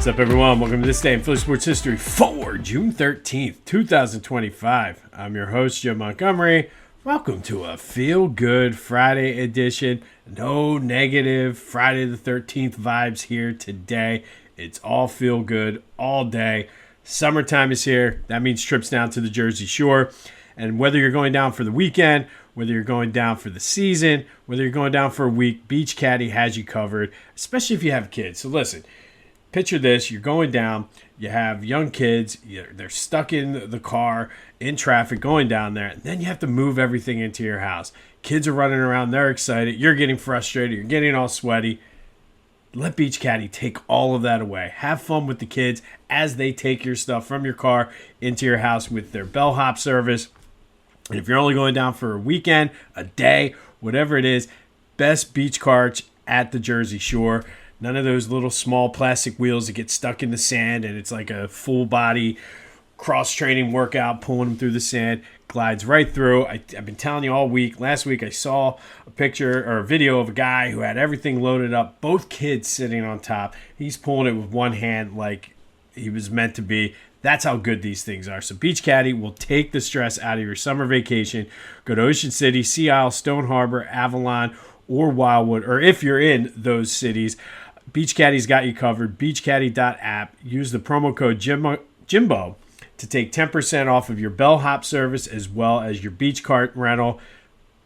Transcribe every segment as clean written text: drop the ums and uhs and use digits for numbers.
What's up, everyone? Welcome to this day in Philly sports history for June 13th, 2025. I'm your host, Jim Montgomery. Welcome to a feel-good Friday edition. No negative Friday the 13th vibes here today. It's all feel-good all day. Summertime is here. That means trips down to the Jersey Shore. And whether you're going down for the weekend, whether you're going down for the season, whether you're going down for a week, Beach Caddy has you covered, especially if you have kids. So listen, picture this. You're going down. You have young kids. They're stuck in the car, in traffic, going down there. And then you have to move everything into your house. Kids are running around. They're excited. You're getting frustrated. You're getting all sweaty. Let Beach Caddy take all of that away. Have fun with the kids as they take your stuff from your car into your house with their bellhop service. And if you're only going down for a weekend, a day, whatever it is, best beach carts at the Jersey Shore. None of those little small plastic wheels that get stuck in the sand and it's like a full body cross-training workout pulling them through the sand. Glides right through. I've been telling you all week. Last week I saw a picture or a video of a guy who had everything loaded up, both kids sitting on top. He's pulling it with one hand like he was meant to be. That's how good these things are. So Beach Caddy will take the stress out of your summer vacation. Go to Ocean City, Sea Isle, Stone Harbor, Avalon, or Wildwood. Or if you're in those cities, Beach Caddy's got you covered. BeachCaddy.app. Use the promo code Jimbo to take 10% off of your bellhop service as well as your beach cart rental.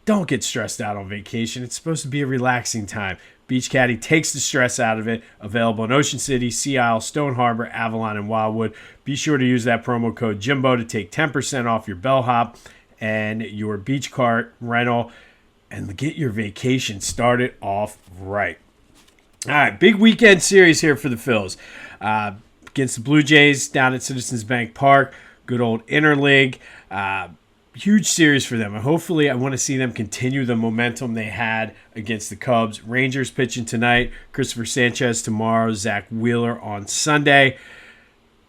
Don't get stressed out on vacation. It's supposed to be a relaxing time. Beach Caddy takes the stress out of it. Available in Ocean City, Sea Isle, Stone Harbor, Avalon, and Wildwood. Be sure to use that promo code Jimbo to take 10% off your bellhop and your beach cart rental and get your vacation started off right. All right, big weekend series here for the Phils. Against the Blue Jays down at Citizens Bank Park. Good old Interleague. Huge series for them. And hopefully I want to see them continue the momentum they had against the Cubs. Rangers pitching tonight. Christopher Sanchez tomorrow. Zach Wheeler on Sunday.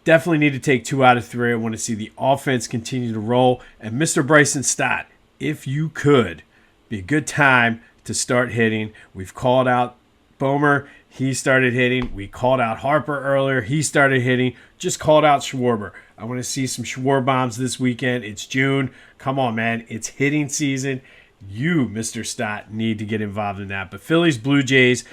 Definitely need to take 2 out of 3. I want to see the offense continue to roll. And Mr. Bryson Stott, if you could, be a good time to start hitting. We've called out Bomer. He started hitting. We called out Harper earlier. He started hitting. Just called out Schwarber. I want to see some Schwarber bombs this weekend. It's June. Come on, man. It's hitting season. You, Mr. Stott, need to get involved in that. But Phillies, Blue Jays,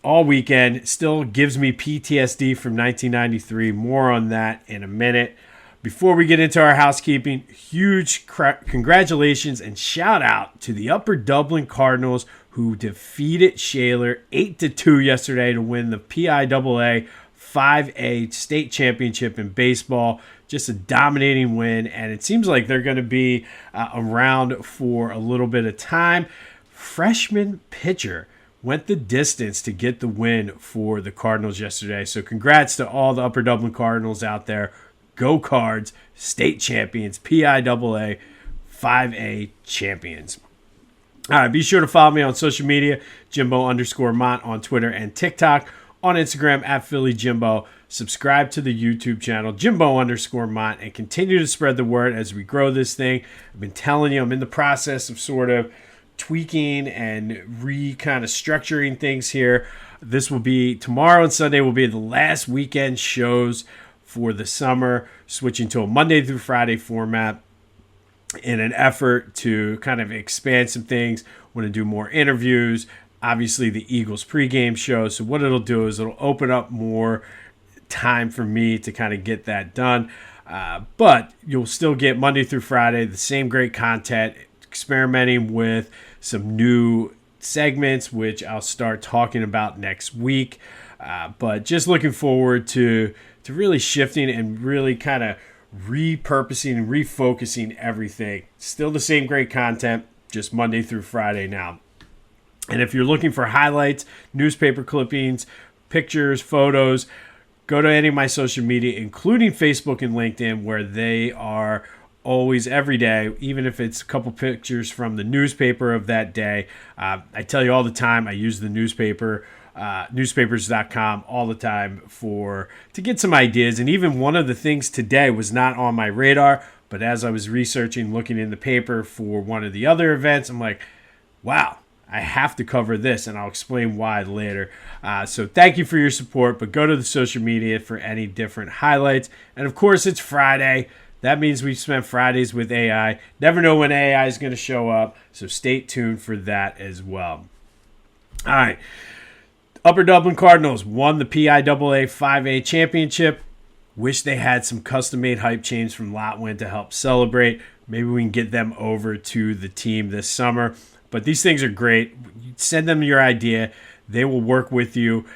all weekend still gives me PTSD from 1993. More on that in a minute. Before we get into our housekeeping, huge congratulations and shout out to the Upper Dublin Cardinals who defeated Shaler 8-2 yesterday to win the PIAA 5A state championship in baseball. Just a dominating win, and it seems like they're going to be around for a little bit of time. Freshman pitcher went the distance to get the win for the Cardinals yesterday. So congrats to all the Upper Dublin Cardinals out there. Go Cards, state champions, PIAA 5A champions. All right, be sure to follow me on social media, Jimbo_Mont on Twitter and TikTok, on Instagram at PhillyJimbo. Subscribe to the YouTube channel, Jimbo_Mont, and continue to spread the word as we grow this thing. I've been telling you, I'm in the process of sort of tweaking and kind of structuring things here. This will be, tomorrow and Sunday will be the last weekend shows for the summer, switching to a Monday through Friday format in an effort to kind of expand some things. Want to do more interviews, obviously the Eagles pregame show. So what it'll do is it'll open up more time for me to kind of get that done. But you'll still get Monday through Friday, the same great content, experimenting with some new segments, which I'll start talking about next week. But just looking forward to really shifting and really kind of repurposing and refocusing everything. Still the same great content, just Monday through Friday now. And if you're looking for highlights, newspaper clippings, pictures, photos, go to any of my social media, including Facebook and LinkedIn, where they are always every day, even if it's a couple pictures from the newspaper of that day. I tell you all the time, I use the newspaper, newspapers.com all the time to get some ideas. And even one of the things today was not on my radar, but as I was researching, looking in the paper for one of the other events, I'm like, wow, I have to cover this, and I'll explain why later. So thank you for your support, but go to the social media for any different highlights. And of course, it's Friday. That means we spent Fridays with AI. Never know when AI is going to show up, so stay tuned for that as well. All right. Upper Dublin Cardinals won the PIAA 5A championship. Wish they had some custom-made hype chains from Lotwin to help celebrate. Maybe we can get them over to the team this summer. But these things are great. Send them your idea. They will work with you.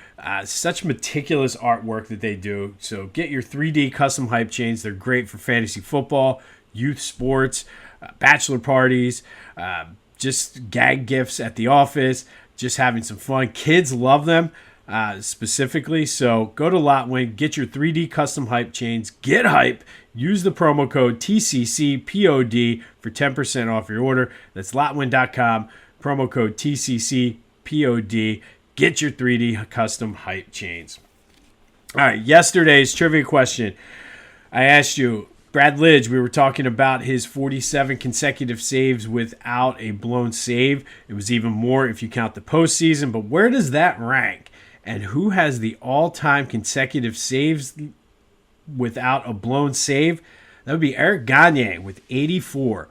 Such meticulous artwork that they do. So get your 3D custom hype chains. They're great for fantasy football, youth sports, bachelor parties, just gag gifts at the office, just having some fun. Kids love them specifically. So go to Lotwin, get your 3D custom hype chains. Get hype. Use the promo code TCCPOD for 10% off your order. That's Lotwin.com. Promo code TCCPOD. Get your 3D custom hype chains. All right, yesterday's trivia question. I asked you, Brad Lidge, we were talking about his 47 consecutive saves without a blown save. It was even more if you count the postseason, but where does that rank? And who has the all-time consecutive saves without a blown save? That would be Eric Gagne with 84.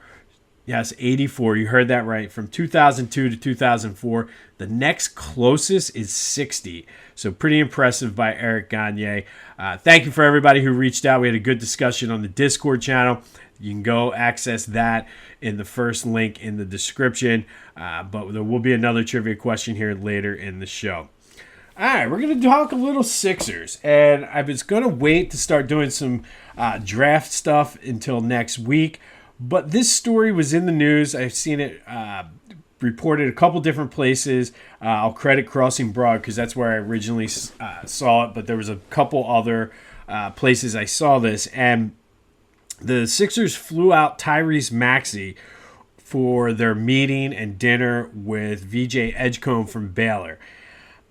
Yes, 84. You heard that right. From 2002 to 2004. The next closest is 60. So pretty impressive by Eric Gagne. Thank you for everybody who reached out. We had a good discussion on the Discord channel. You can go access that in the first link in the description. But there will be another trivia question here later in the show. All right, we're going to talk a little Sixers. And I was going to wait to start doing some draft stuff until next week. But this story was in the news. I've seen it reported a couple different places. I'll credit Crossing Broad because that's where I originally saw it. But there was a couple other places I saw this. And the Sixers flew out Tyrese Maxey for their meeting and dinner with VJ Edgecombe from Baylor.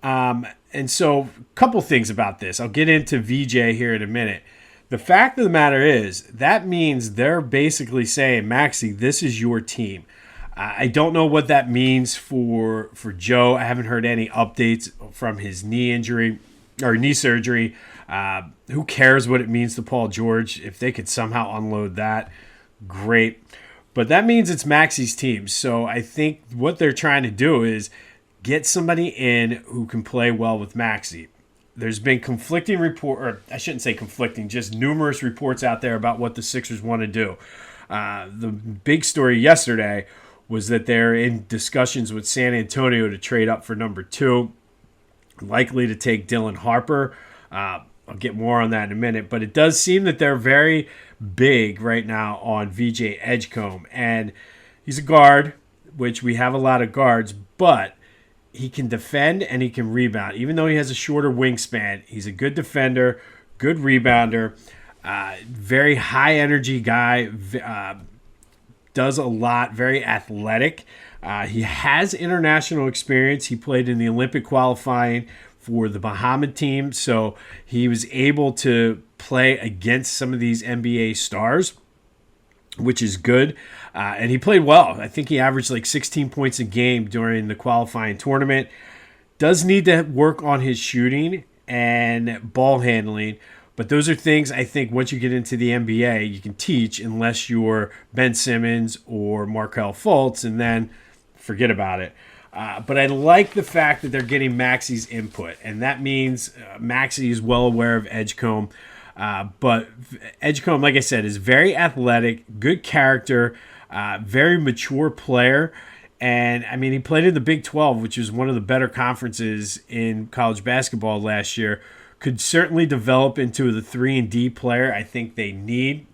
And so a couple things about this. I'll get into VJ here in a minute. The fact of the matter is that means they're basically saying, Maxey, this is your team. I don't know what that means for Joe. I haven't heard any updates from his knee injury or knee surgery. Who cares what it means to Paul George? If they could somehow unload that, great. But that means it's Maxey's team. So I think what they're trying to do is get somebody in who can play well with Maxey. There's been conflicting or I shouldn't say conflicting, just numerous reports out there about what the Sixers want to do. The big story yesterday was that they're in discussions with San Antonio to trade up for number 2, likely to take Dylan Harper. I'll get more on that in a minute, but it does seem that they're very big right now on VJ Edgecombe, and he's a guard, which we have a lot of guards, but he can defend and he can rebound. Even though he has a shorter wingspan, he's a good defender, good rebounder, very high energy guy, does a lot, very athletic. He has international experience. He played in the Olympic qualifying for the Muhammad team, so he was able to play against some of these NBA stars, which is good. And he played well. I think he averaged like 16 points a game during the qualifying tournament. Does need to work on his shooting and ball handling. But those are things I think once you get into the NBA, you can teach unless you're Ben Simmons or Markelle Fultz, and then forget about it. But I like the fact that they're getting Maxey's input. And that means Maxey is well aware of Edgecombe. But Edgecombe, like I said, is very athletic, good character, very mature player. And, I mean, he played in the Big 12, which is one of the better conferences in college basketball last year. Could certainly develop into the 3-and-D player I think they need.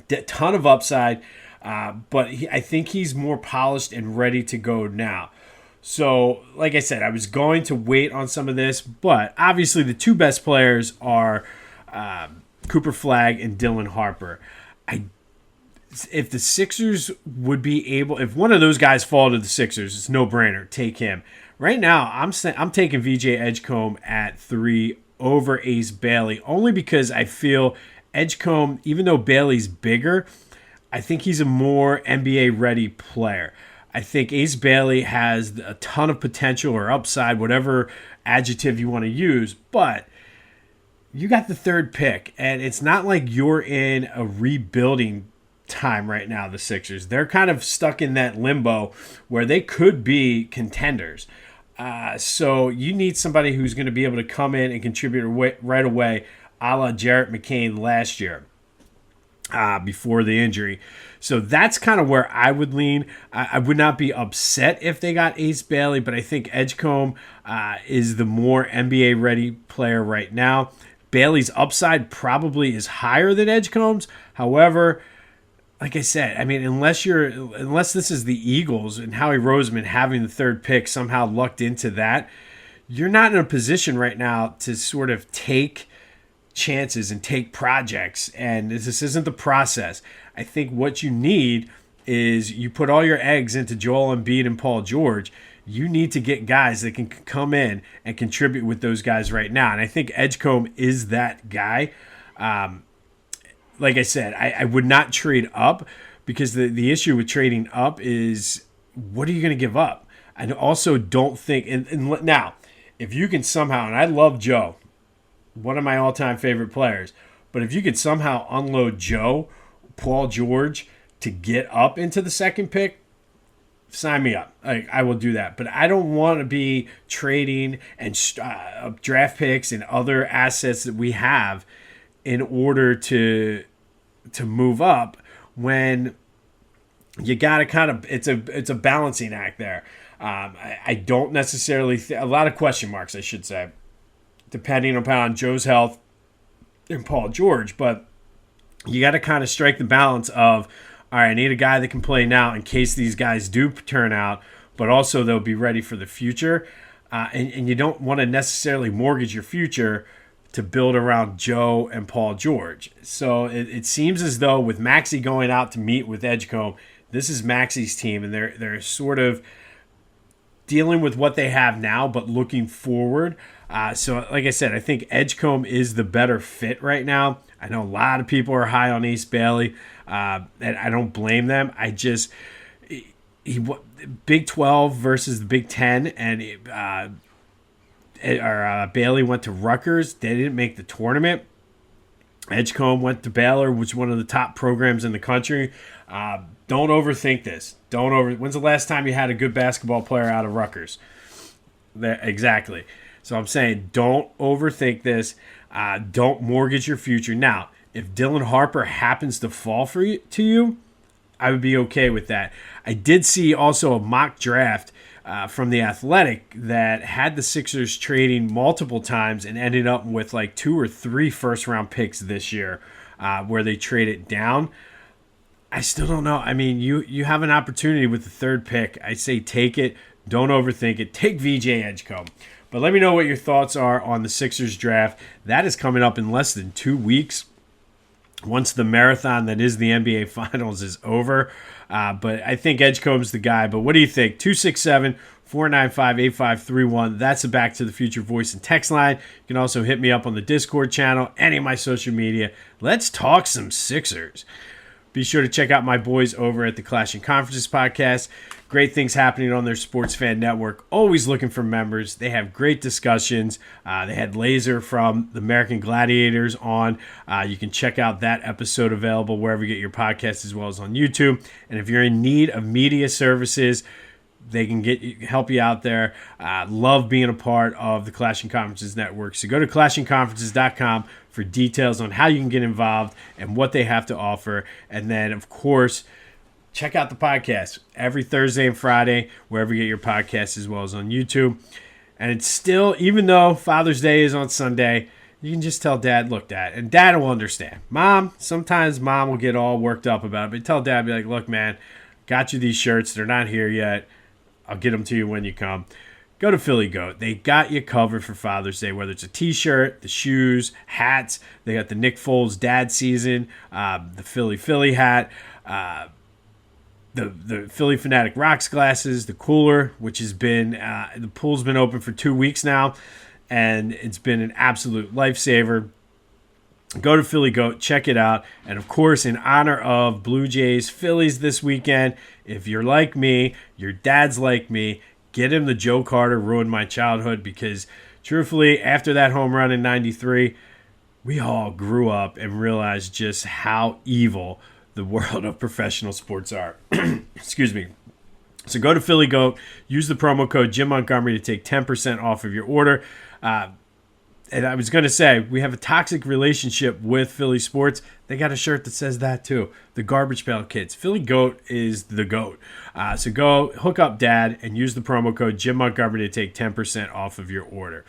A ton of upside, but I think he's more polished and ready to go now. So, like I said, I was going to wait on some of this, but obviously the two best players are Cooper Flagg and Dylan Harper. If the Sixers would be able, if one of those guys fall to the Sixers, it's no-brainer. Take him. Right now, I'm taking VJ Edgecombe at 3 over Ace Bailey, only because I feel Edgecombe, even though Bailey's bigger, I think he's a more NBA-ready player. I think Ace Bailey has a ton of potential or upside, whatever adjective you want to use, but you got the third pick, and it's not like you're in a rebuilding time right now, the Sixers. They're kind of stuck in that limbo where they could be contenders. So you need somebody who's going to be able to come in and contribute right away, a la Jarrett McCain last year before the injury. So that's kind of where I would lean. I would not be upset if they got Ace Bailey, but I think Edgecombe is the more NBA-ready player right now. Bailey's upside probably is higher than Edgecombe's. However, like I said, I mean, unless this is the Eagles and Howie Roseman having the third pick somehow lucked into that, you're not in a position right now to sort of take chances and take projects. And this isn't the process. I think what you need is you put all your eggs into Joel Embiid and Paul George. You need to get guys that can come in and contribute with those guys right now. And I think Edgecombe is that guy. Like I said, I would not trade up because the issue with trading up is what are you going to give up? I also don't think – and now, if you can somehow – and I love Joe, one of my all-time favorite players. But if you could somehow unload Joe, Paul George to get up into the second pick, sign me up. I will do that. But I don't want to be trading and draft picks and other assets that we have in order to move up when you got to kind of it's a balancing act there. I don't necessarily a lot of question marks, I should say, depending upon Joe's health and Paul George, but you got to kind of strike the balance of, all right, I need a guy that can play now in case these guys do turn out, but also they'll be ready for the future. And you don't want to necessarily mortgage your future to build around Joe and Paul George. So it seems as though with Maxey going out to meet with Edgecombe, this is Maxey's team, and they're sort of dealing with what they have now, but looking forward. So like I said, I think Edgecombe is the better fit right now. I know a lot of people are high on Ace Bailey, and I don't blame them. I just Big 12 versus the Big 10, and Bailey went to Rutgers. They didn't make the tournament. Edgecombe went to Baylor, which is one of the top programs in the country. Don't overthink this. When's the last time you had a good basketball player out of Rutgers? Exactly. So I'm saying don't overthink this. Don't mortgage your future. Now, if Dylan Harper happens to fall to you, I would be okay with that. I did see also a mock draft from The Athletic that had the Sixers trading multiple times and ended up with like 2 or 3 first-round picks this year where they traded down. I still don't know. I mean, you have an opportunity with the third pick. I say take it. Don't overthink it. Take VJ Edgecombe. But let me know what your thoughts are on the Sixers draft. That is coming up in less than 2 weeks once the marathon that is the NBA Finals is over. But I think Edgecombe's the guy. But what do you think? 267-495-8531. That's the Back to the Future voice and text line. You can also hit me up on the Discord channel, any of my social media. Let's talk some Sixers. Be sure to check out my boys over at the Clash and Conferences podcast. Great things happening on their Sports Fan Network. Always looking for members. They have great discussions. They had Laser from the American Gladiators on. You can check out that episode available wherever you get your podcasts as well as on YouTube. And if you're in need of media services, they can help you out there. Love being a part of the Clash and Conferences Network. So go to clashandconferences.com for details on how you can get involved and what they have to offer. And then, of course, check out the podcast every Thursday and Friday, wherever you get your podcasts, as well as on YouTube. And it's still, even though Father's Day is on Sunday, you can just tell Dad, look, Dad, and Dad will understand. Sometimes Mom will get all worked up about it, but tell Dad, be like, look, man, got you these shirts. They're not here yet. I'll get them to you when you come. Go to Philly Goat. They got you covered for Father's Day, whether it's a T-shirt, the shoes, hats. They got the Nick Foles Dad Season, the Philly hat, the Philly Fanatic Rocks glasses, the cooler, which has been the pool's been open for 2 weeks now, and it's been an absolute lifesaver. Go to Philly Goat, check it out. And of course, in honor of Blue Jays Phillies this weekend, if you're like me, your dad's like me, get him the Joe Carter Ruined My Childhood, because truthfully, after that home run in 93, we all grew up and realized just how evil the world of professional sports are. Excuse me. So go to Philly Goat, use the promo code Jim Montgomery to take 10% off of your order. And I was going to say, we have a toxic relationship with Philly sports. They got a shirt that says that too. The Garbage Pail Kids. Philly Goat is the GOAT. So go hook up Dad and use the promo code Jim Montgomery to take 10% off of your order.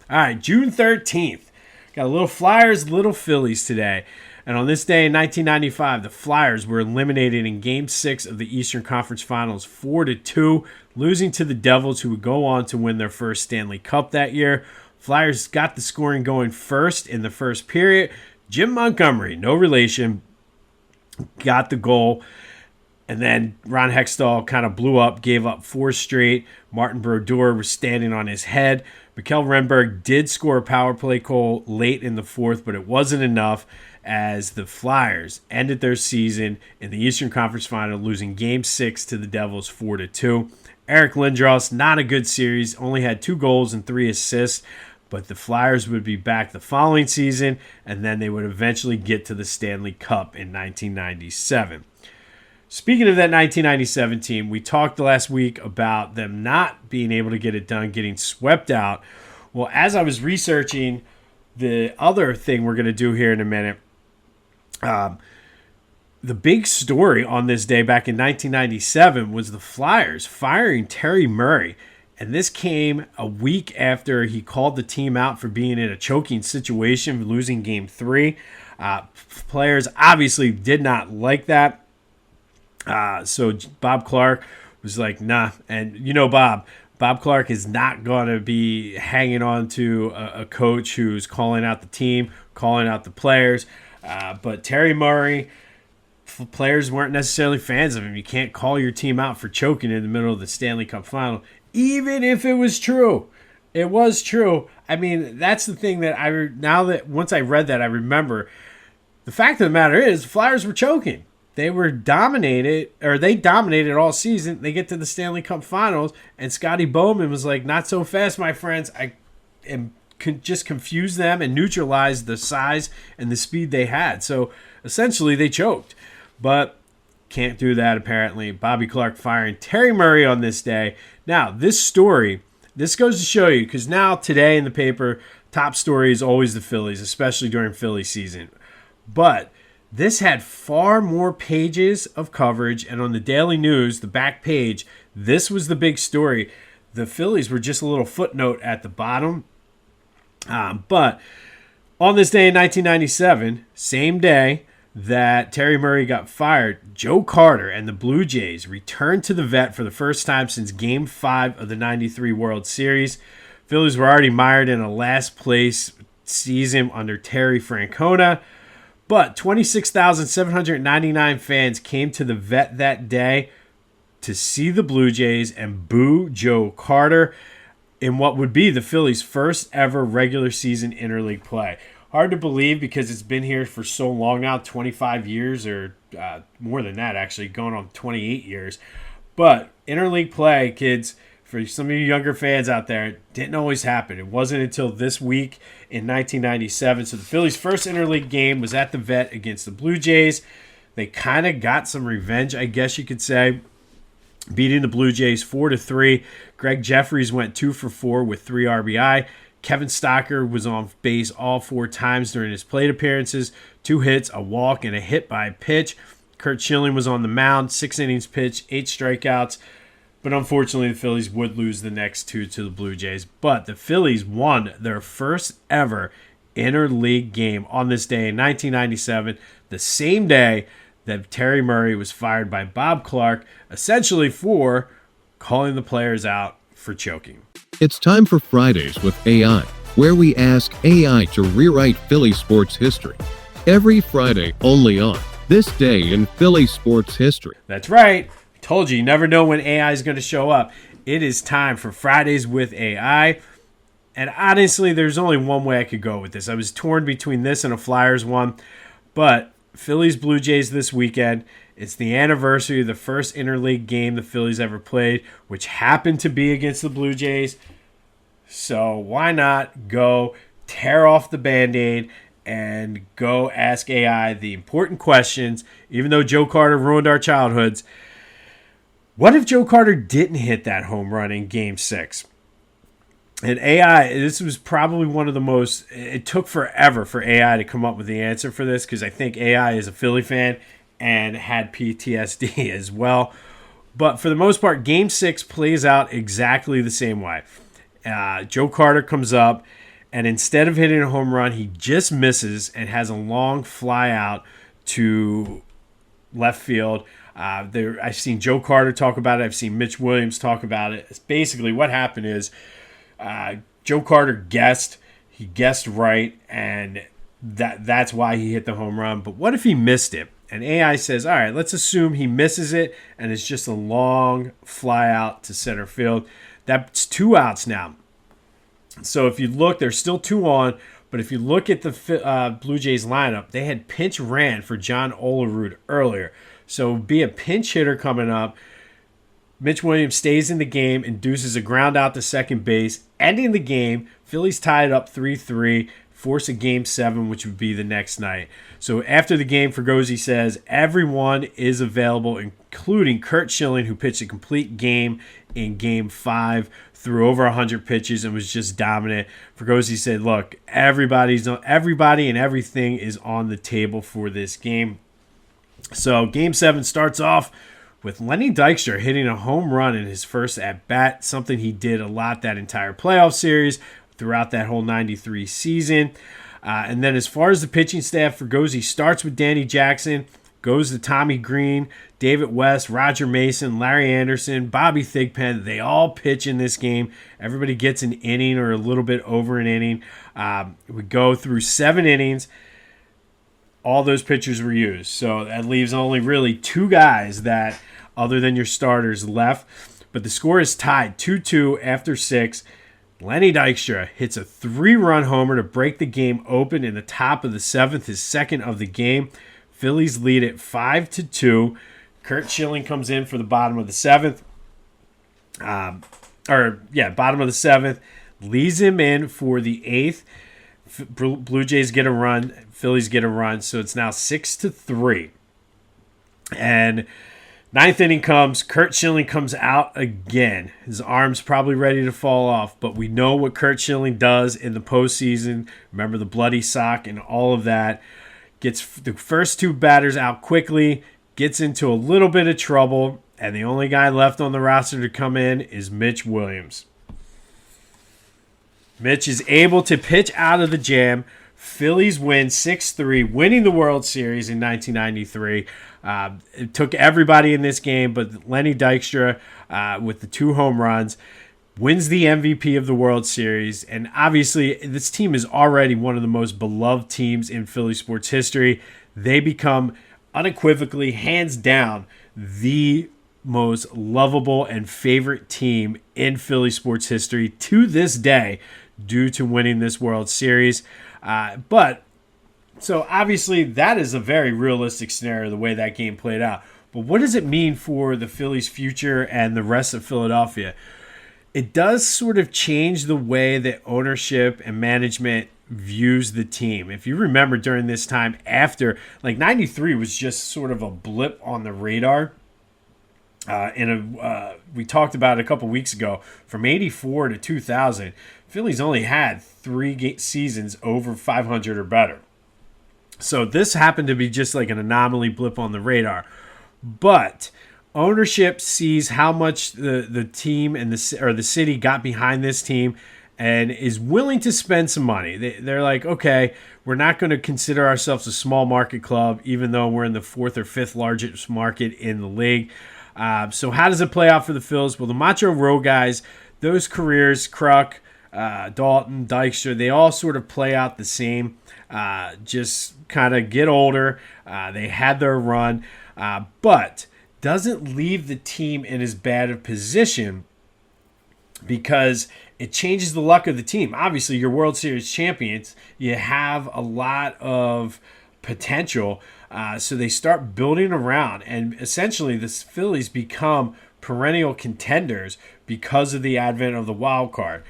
All right, June 13th. Got a little Flyers, little Phillies today. And on this day in 1995, the Flyers were eliminated in Game 6 of the Eastern Conference Finals 4-2, losing to the Devils, who would go on to win their first Stanley Cup that year. Flyers got the scoring going first in the first period. Jim Montgomery, no relation, got the goal. And then Ron Hextall kind of blew up, gave up 4 straight. Martin Brodeur was standing on his head. Mikkel Renberg did score a power play goal late in the fourth, but it wasn't enough, as the Flyers ended their season in the Eastern Conference Final, losing Game 6 to the Devils 4-2. Eric Lindros, not a good series, only had 2 goals and 3 assists. But the Flyers would be back the following season, and then they would eventually get to the Stanley Cup in 1997. Speaking of that 1997 team, we talked last week about them not being able to get it done, getting swept out. Well, as I was researching the other thing we're going to do here in a minute, the big story on this day back in 1997 was the Flyers firing Terry Murray. And this came a week after he called the team out for being in a choking situation, losing Game 3. Players obviously did not like that. So Bob Clark was like, nah. And you know Bob Clark is not going to be hanging on to a coach who's calling out the team, calling out the players. But Terry Murray, players weren't necessarily fans of him. You can't call your team out for choking in the middle of the Stanley Cup final. Even if it was true, it was true. I mean, that's the thing that once I read that, I remember. The fact of the matter is, the Flyers were choking. They dominated all season. They get to the Stanley Cup Finals, and Scotty Bowman was like, "Not so fast, my friends. I just confuse them and neutralize the size and the speed they had." So essentially, they choked, but can't do that apparently. Bobby Clark firing Terry Murray on this day. Now, this story, this goes to show you, because now today in the paper, top story is always the Phillies, especially during Philly season. But this had far more pages of coverage, and on the Daily News, the back page, this was the big story. The Phillies were just a little footnote at the bottom. But on this day in 1997, same day that Terry Murray got fired, Joe Carter and the Blue Jays returned to the vet for the first time since Game 5 of the 93 World Series. Phillies were already mired in a last-place season under Terry Francona, but 26,799 fans came to the vet that day to see the Blue Jays and boo Joe Carter in what would be the Phillies' first ever regular season interleague play. Hard to believe because it's been here for so long now, 25 years or more than that actually, going on 28 years. But interleague play, kids, for some of you younger fans out there, it didn't always happen. It wasn't until this week in 1997. So the Phillies' first interleague game was at the vet against the Blue Jays. They kind of got some revenge, I guess you could say, beating the Blue Jays 4-3. Greg Jeffries went 2 for 4 with 3 RBI. Kevin Stocker was on base all 4 times during his plate appearances. 2 hits, a walk, and a hit by pitch. Curt Schilling was on the mound, 6 innings pitched, 8 strikeouts. But unfortunately, the Phillies would lose the next 2 to the Blue Jays. But the Phillies won their first ever interleague game on this day in 1997, the same day that Terry Murray was fired by Bob Clark, essentially for calling the players out for choking. It's time for Fridays with AI, where we ask AI to rewrite Philly sports history. Every Friday, only on This Day in Philly Sports History. That's right. I told you never know when AI is going to show up. It is time for Fridays with AI. And honestly, there's only one way I could go with this. I was torn between this and a Flyers one, but Phillies Blue Jays this weekend. It's the anniversary of the first interleague game the Phillies ever played, which happened to be against the Blue Jays. So why not go tear off the Band-Aid and go ask AI the important questions, even though Joe Carter ruined our childhoods. What if Joe Carter didn't hit that home run in Game 6? And AI, this was probably one of the most, it took forever for AI to come up with the answer for this, because I think AI is a Philly fan and had PTSD as well. But for the most part, Game 6 plays out exactly the same way. Joe Carter comes up, and instead of hitting a home run, he just misses and has a long fly out to left field. I've seen Joe Carter talk about it. I've seen Mitch Williams talk about it. It's basically what happened is Joe Carter guessed. He guessed right, and that's why he hit the home run. But what if he missed it? And AI says, all right, let's assume he misses it, and it's just a long fly out to center field. That's 2 outs now. So if you look, there's still 2 on, but if you look at the Blue Jays lineup, they had pinch ran for John Olerud earlier. So be a pinch hitter coming up. Mitch Williams stays in the game, induces a ground out to second base, ending the game. Phillies tied up 3-3, force a Game 7, which would be the next night. So after the game, Fergozzi says everyone is available, including Curt Schilling, who pitched a complete game in Game 5, threw over 100 pitches and was just dominant. Fergozzi said, look, everybody and everything is on the table for this game. So Game 7 starts off with Lenny Dykstra hitting a home run in his first at-bat, something he did a lot that entire playoff series throughout that whole 93 season. And then as far as the pitching staff, Fergozzi starts with Danny Jackson, goes to Tommy Green, David West, Roger Mason, Larry Anderson, Bobby Thigpen. They all pitch in this game. Everybody gets an inning or a little bit over an inning. We go through 7 innings. All those pitchers were used. So that leaves only really 2 guys that, other than your starters, left. But the score is tied 2-2 after 6. Lenny Dykstra hits a 3-run homer to break the game open in the top of the 7th, his second of the game. Phillies lead it 5-2. Curt Schilling comes in for the bottom of the 7th. Bottom of the 7th. Leads him in for the 8th. Blue Jays get a run. Phillies get a run. So it's now 6-3. And 9th inning comes. Curt Schilling comes out again. His arm's probably ready to fall off, but we know what Curt Schilling does in the postseason. Remember the bloody sock and all of that. Gets the first 2 batters out quickly, gets into a little bit of trouble, and the only guy left on the roster to come in is Mitch Williams. Mitch is able to pitch out of the jam. Phillies win 6-3, winning the World Series in 1993. It took everybody in this game, but Lenny Dykstra, with the 2 home runs, wins the MVP of the World Series. And obviously, this team is already one of the most beloved teams in Philly sports history. They become unequivocally, hands down, the most lovable and favorite team in Philly sports history to this day due to winning this World Series. So obviously that is a very realistic scenario, the way that game played out. But what does it mean for the Phillies' future and the rest of Philadelphia? It does sort of change the way that ownership and management views the team. If you remember during this time after, 93 was just sort of a blip on the radar. We talked about it a couple weeks ago. From 84 to 2000, Phillies only had 3 seasons over 500 or better. So this happened to be just like an anomaly blip on the radar. But ownership sees how much the team and the city got behind this team and is willing to spend some money. They're like, okay, we're not going to consider ourselves a small market club, even though we're in the 4th or 5th largest market in the league. So how does it play out for the Phils? Well, the Macho Row guys, those careers, Kruk, Dalton, Dykstra, they all sort of play out the same. Just kind of get older. They had their run, but doesn't leave the team in as bad a position because it changes the luck of the team. Obviously, you're World Series champions. You have a lot of potential. So they start building around. And essentially, the Phillies become perennial contenders because of the advent of the wild card.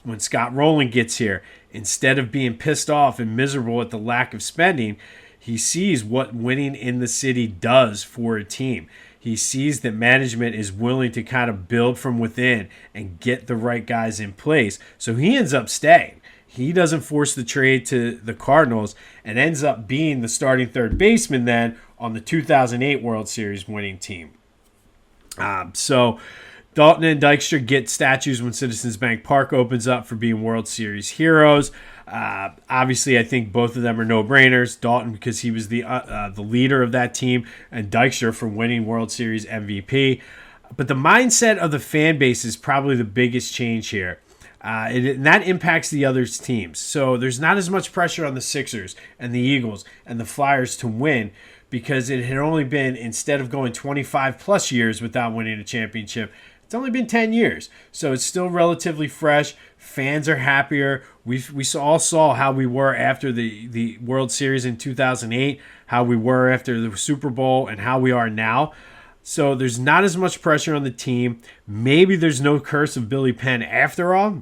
When Scott Rowland gets here, instead of being pissed off and miserable at the lack of spending, he sees what winning in the city does for a team. He sees that management is willing to kind of build from within and get the right guys in place. So he ends up staying. He doesn't force the trade to the Cardinals and ends up being the starting third baseman then on the 2008 World Series winning team. So Dalton and Dykstra get statues when Citizens Bank Park opens up for being World Series heroes. Obviously, I think both of them are no-brainers. Dalton because he was the leader of that team, and Dykstra for winning World Series MVP. But the mindset of the fan base is probably the biggest change here. And that impacts the other teams. So there's not as much pressure on the Sixers and the Eagles and the Flyers to win because it had only been, instead of going 25-plus years without winning a championship, it's only been 10 years. So it's still relatively fresh. Fans are happier. We all saw how we were after the World Series in 2008, how we were after the Super Bowl, and how we are now. So there's not as much pressure on the team. Maybe there's no curse of Billy Penn after all.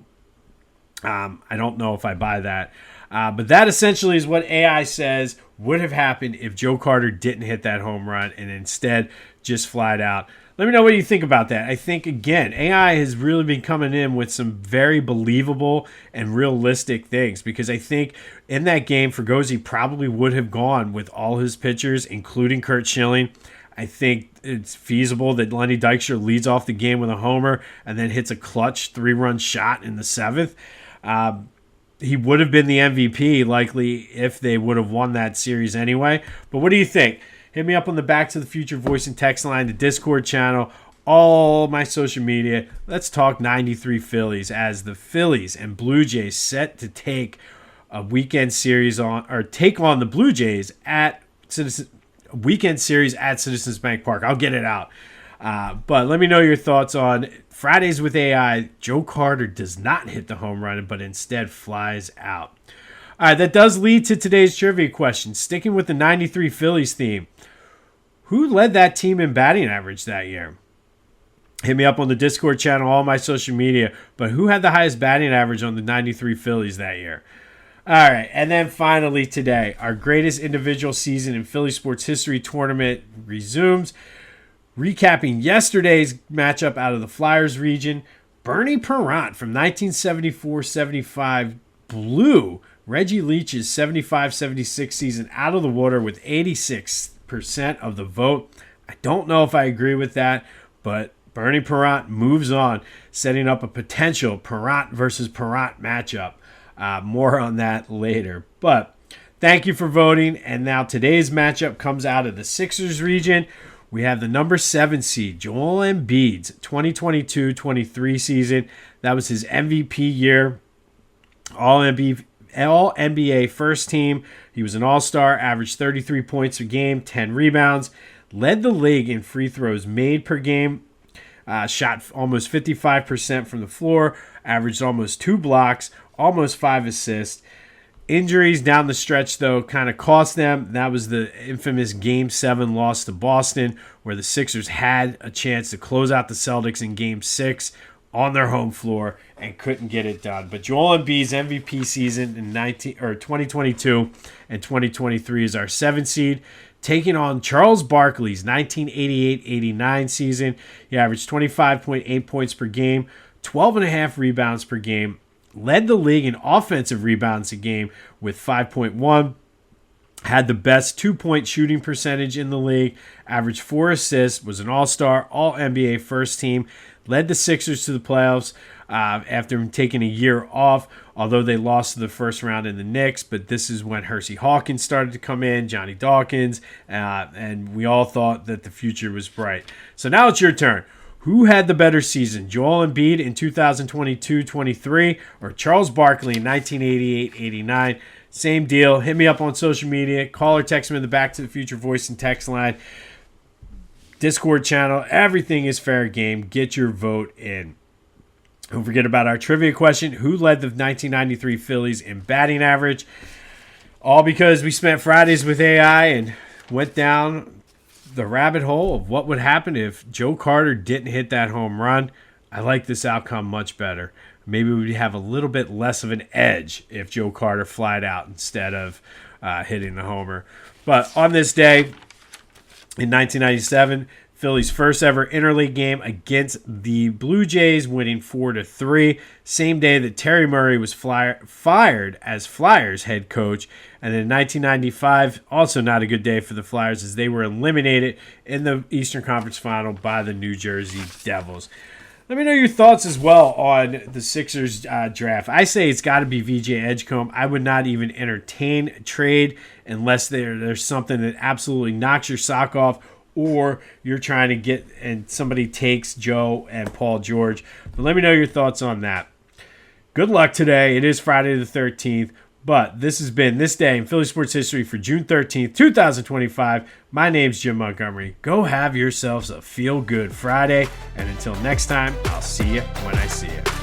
I don't know if I buy that. But that essentially is what AI says would have happened if Joe Carter didn't hit that home run and instead just flied out. Let me know what you think about that. I think, again, AI has really been coming in with some very believable and realistic things because I think in that game, Fregosi probably would have gone with all his pitchers, including Curt Schilling. I think it's feasible that Lenny Dykstra leads off the game with a homer and then hits a clutch 3-run shot in the 7th. He would have been the MVP likely if they would have won that series anyway. But what do you think? Hit me up on the Back to the Future voice and text line, the Discord channel, all my social media. Let's talk 93 Phillies as the Phillies and Blue Jays set to take a weekend series on, or take on the Blue Jays at weekend series at Citizens Bank Park. I'll get it out. But let me know your thoughts on Fridays with AI. Joe Carter does not hit the home run, but instead flies out. All right, that does lead to today's trivia question. Sticking with the 93 Phillies theme, who led that team in batting average that year? Hit me up on the Discord channel, all my social media. But who had the highest batting average on the 93 Phillies that year? All right, and then finally today, our greatest individual season in Philly sports history tournament resumes. Recapping yesterday's matchup out of the Flyers region, Bernie Parent from 1974-75 blew Reggie Leach's 75-76 season out of the water with 86% of the vote. I don't know if I agree with that, but Bernie Parent moves on, setting up a potential Parent versus Parent matchup. More on that later. But thank you for voting. And now today's matchup comes out of the Sixers region. We have the number 7 seed, Joel Embiid's 2022-23 season. That was his MVP year. All-NBA first team. He was an all-star, averaged 33 points a game, 10 rebounds, led the league in free throws made per game, shot almost 55% from the floor, averaged almost 2 blocks, almost 5 assists. Injuries down the stretch, though, kind of cost them. That was the infamous Game 7 loss to Boston, where the Sixers had a chance to close out the Celtics in Game 6 on their home floor and couldn't get it done. But Joel Embiid's MVP season in 2022 and 2023 is our 7 seed, taking on Charles Barkley's 1988-89 season. He averaged 25.8 points per game, 12.5 rebounds per game, led the league in offensive rebounds a game with 5.1, had the best 2-point shooting percentage in the league, averaged 4 assists, was an all-star, all-NBA first team, led the Sixers to the playoffs after taking a year off, although they lost to the first round in the Knicks. But this is when Hersey Hawkins started to come in, Johnny Dawkins, and we all thought that the future was bright. So now it's your turn. Who had the better season, Joel Embiid in 2022-23 or Charles Barkley in 1988-89? Same deal. Hit me up on social media. Call or text me in the Back to the Future voice and text line. Discord channel. Everything is fair game. Get your vote in. Don't forget about our trivia question. Who led the 1993 Phillies in batting average? All because we spent Fridays with AI and went down the rabbit hole of what would happen if Joe Carter didn't hit that home run. I like this outcome much better. Maybe we'd have a little bit less of an edge if Joe Carter flied out instead of hitting the homer. But on this day in 1997, Phillies' first ever interleague game against the Blue Jays, winning 4-3. Same day that Terry Murray was fired as Flyers head coach. And in 1995, also not a good day for the Flyers as they were eliminated in the Eastern Conference Final by the New Jersey Devils. Let me know your thoughts as well on the Sixers draft. I say it's got to be VJ Edgecombe. I would not even entertain a trade unless there's something that absolutely knocks your sock off, or you're trying to get and somebody takes Joe and Paul George. But let me know your thoughts on that. Good luck today. It is Friday the 13th, but this has been This Day in Philly Sports History for June 13th, 2025. My name's Jim Montgomery. Go have yourselves a feel-good Friday, and until next time, I'll see you when I see you.